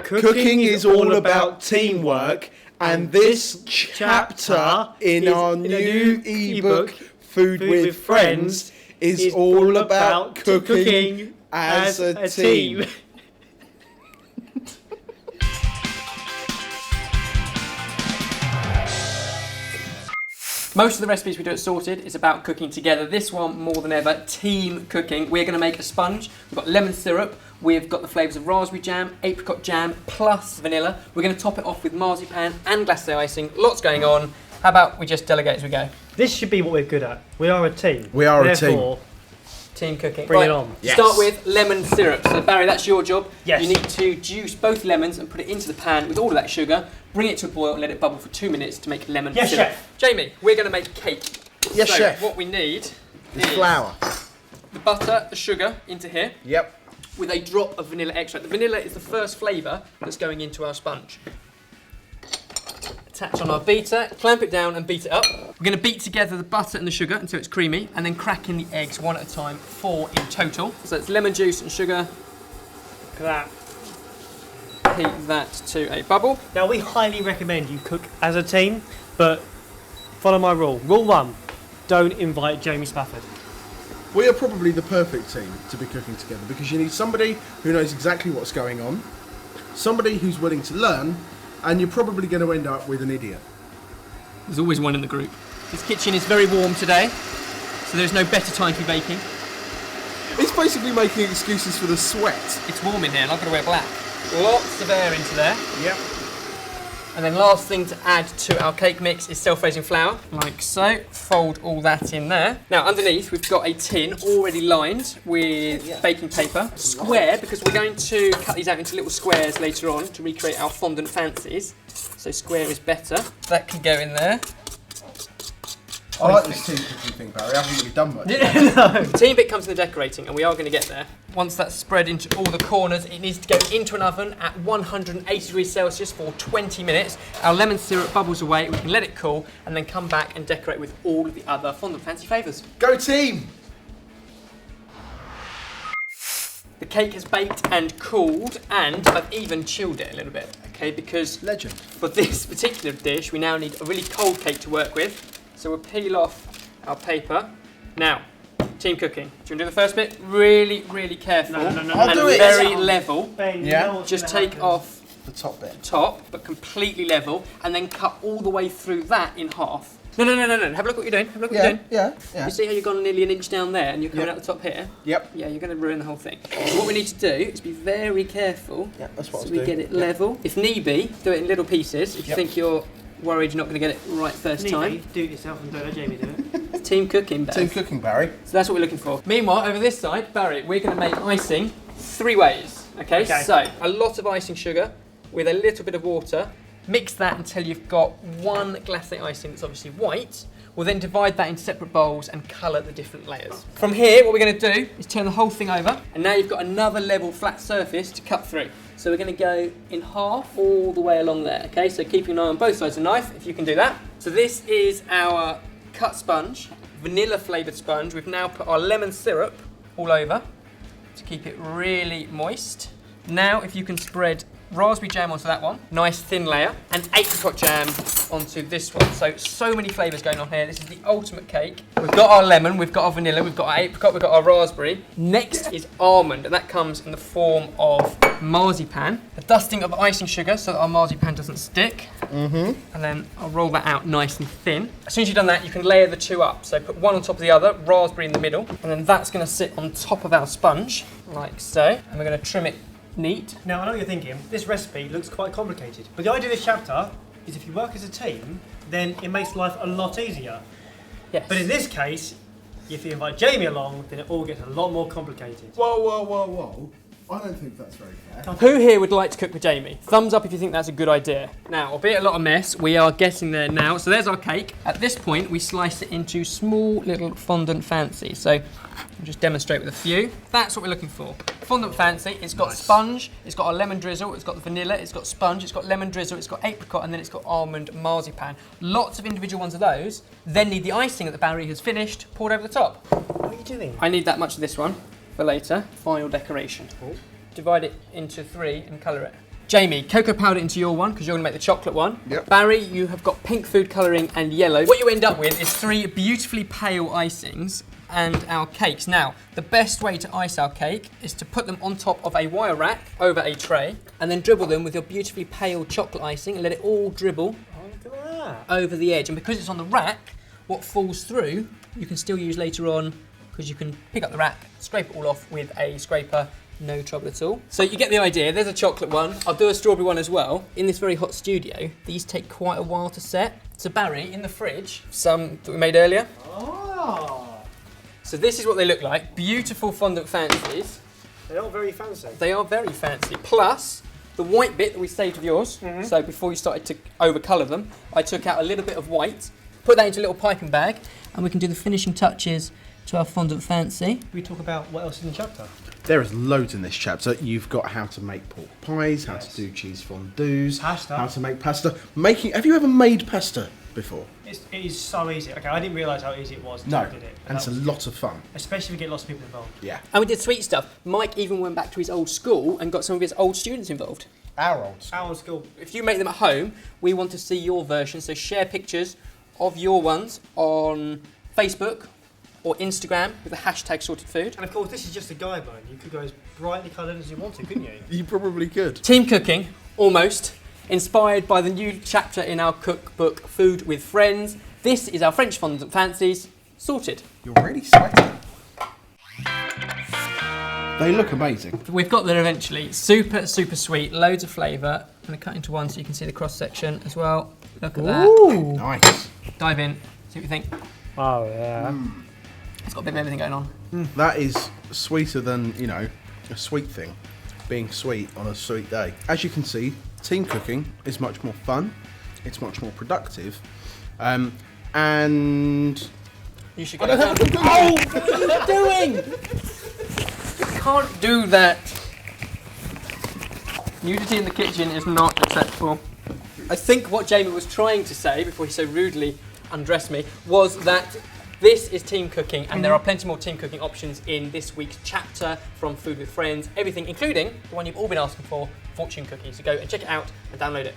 Cooking is all about teamwork, and this chapter in our new ebook, Food with Friends, is all about cooking as a team. Most of the recipes we do at Sorted is about cooking together. This one, more than ever, team cooking. We're going to make a sponge. We've got lemon syrup. We've got the flavours of raspberry jam, apricot jam, plus vanilla. We're going to top it off with marzipan and glacé icing. Lots going on. How about we just delegate as we go? This should be what we're good at. We are a team. We are Therefore, a team. Team cooking. Bring it on. Yes. Start with lemon syrup. So Barry, that's your job. Yes. You need to juice both lemons and put it into the pan with all of that sugar. Bring it to a boil and let it bubble for 2 minutes to make lemon syrup. Chef. Jamie, we're going to make cake. Yes, so chef. What we need is flour, the butter, the sugar into here. Yep. With a drop of vanilla extract. The vanilla is the first flavour that's going into our sponge. Attach on our beater, clamp it down and beat it up. We're going to beat together the butter and the sugar until it's creamy, and then crack in the eggs one at a time, 4 in total. So it's lemon juice and sugar. Look at that. Heat that to a bubble. Now, we highly recommend you cook as a team, but follow my rule. Rule 1, don't invite Jamie Spafford. We are probably the perfect team to be cooking together because you need somebody who knows exactly what's going on, somebody who's willing to learn, and you're probably going to end up with an idiot. There's always one in the group. This kitchen is very warm today, so there's no better time for baking. It's basically making excuses for the sweat. It's warm in here and I've got to wear black. Lots of air into there. Yep. And then last thing to add to our cake mix is self-raising flour, like so. Fold all that in there. Now underneath we've got a tin already lined with baking paper. Square, because we're going to cut these out into little squares later on to recreate our Fondant Fancies. So square is better. That can go in there. I like this team cooking thing, Barry. I haven't really done much. The team bit comes in the decorating, and we are going to get there. Once that's spread into all the corners, it needs to go into an oven at 180 degrees Celsius for 20 minutes. Our lemon syrup bubbles away, we can let it cool, and then come back and decorate with all of the other Fondant Fancy flavours. Go team! The cake has baked and cooled, and I've even chilled it a little bit, okay, because Legend. for this particular dish, we now need a really cold cake to work with. So we'll peel off our paper. Now, team cooking. Do you want to do the first bit? Really, really careful. No. I'll and do it. very level. Ben, Yeah. you know what's Just gonna take happen. off The top bit. the top, but completely level, and then cut all the way through that in half. No. Have a look what you're doing. Have a look what you're doing. Yeah. You see how you've gone nearly an inch down there and you're coming out the top here? Yep. Yeah, you're going to ruin the whole thing. So what we need to do is be very careful Yeah, that's what I so was we doing. get it level. If need be, do it in little pieces. If you think you're worried you're not going to get it right first time. Do it yourself and don't let Jamie do it. Team cooking, Bev. Team cooking, Barry. So that's what we're looking for. Meanwhile, over this side, Barry, we're going to make icing 3 ways. Okay, so a lot of icing sugar with a little bit of water. Mix that until you've got 1 glacé icing that's obviously white. We'll then divide that into separate bowls and colour the different layers. From here, what we're going to do is turn the whole thing over, and now you've got another level flat surface to cut through. So we're going to go in half all the way along there, okay? So keeping an eye on both sides of the knife, if you can do that. So this is our cut sponge, vanilla flavoured sponge. We've now put our lemon syrup all over to keep it really moist. Now, if you can spread raspberry jam onto that one, nice thin layer, and apricot jam onto this one. So many flavours going on here. This is the ultimate cake. We've got our lemon, we've got our vanilla, we've got our apricot, we've got our raspberry. Next is almond, and that comes in the form of marzipan. A dusting of icing sugar so that our marzipan doesn't stick. And then I'll roll that out nice and thin. As soon as you've done that, you can layer the 2 up. So put one on top of the other, raspberry in the middle, and then that's going to sit on top of our sponge, like so. And we're going to trim it neat. Now, I know what you're thinking. This recipe looks quite complicated. But the idea of this chapter is if you work as a team, then it makes life a lot easier. Yes. But in this case, if you invite Jamie along, then it all gets a lot more complicated. Whoa. I don't think that's very fair. Who here would like to cook with Jamie? Thumbs up if you think that's a good idea. Now, albeit a lot of mess, we are getting there now. So there's our cake. At this point, we slice it into small little fondant fancies. So I'll just demonstrate with a few. That's what we're looking for. Fondant fancy, it's got sponge, it's got a lemon drizzle, it's got the vanilla, it's got sponge, it's got lemon drizzle, it's got apricot, and then it's got almond marzipan. Lots of individual ones of those. Then need the icing that the Barry has finished, poured over the top. What are you doing? I need that much of this one for later. Final decoration. Divide it into 3 and colour it. Jamie, cocoa powder into your one, because you're going to make the chocolate one. Yep. Barry, you have got pink food colouring and yellow. What you end up with is 3 beautifully pale icings and our cakes. Now, the best way to ice our cake is to put them on top of a wire rack over a tray and then dribble them with your beautifully pale chocolate icing and let it all dribble over the edge. And because it's on the rack, what falls through, you can still use later on, because you can pick up the rack, scrape it all off with a scraper, no trouble at all. So you get the idea. There's a chocolate one. I'll do a strawberry one as well. In this very hot studio, these take quite a while to set. So Barry, in the fridge, some that we made earlier. Oh. So this is what they look like. Beautiful fondant fancies. They are very fancy. They are very fancy. Plus, the white bit that we saved of yours. So before you started to over-colour them, I took out a little bit of white, put that into a little piping bag, and we can do the finishing touches to our fondant fancy. We talk about what else is in the chapter. There is loads in this chapter. You've got how to make pork pies, how to do cheese fondues, Pasta. how to make pasta. Have you ever made pasta before? It is so easy. Okay, I didn't realise how easy it was until No, I did it. and it's a lot of fun. Especially if you get lots of people involved. Yeah. And we did sweet stuff. Mike even went back to his old school and got some of his old students involved. Our old. Our school. If you make them at home, we want to see your version. So share pictures of your ones on Facebook or Instagram with the hashtag #SortedFood. And of course, this is just a guideline. You could go as brightly coloured as you wanted, couldn't you? You probably could. Team cooking, almost. Inspired by the new chapter in our cookbook, Food with Friends. This is our French fondant fancies, sorted. You're really sweating. They look amazing. We've got there eventually. Super, super sweet, loads of flavour. I'm going to cut into one so you can see the cross section as well. Look at that. Nice. Dive in, see what you think. Oh, yeah. It's got a bit of everything going on. That is sweeter than, a sweet thing. Being sweet on a sweet day. As you can see, team cooking is much more fun. It's much more productive. And... You should go down. Oh! What are you doing? You can't do that. Nudity in the kitchen is not acceptable. I think what Jamie was trying to say, before he so rudely undressed me, was that this is team cooking, and there are plenty more team cooking options in this week's chapter from Food with Friends. Everything, including the one you've all been asking for, fortune cookies. So go and check it out and download it.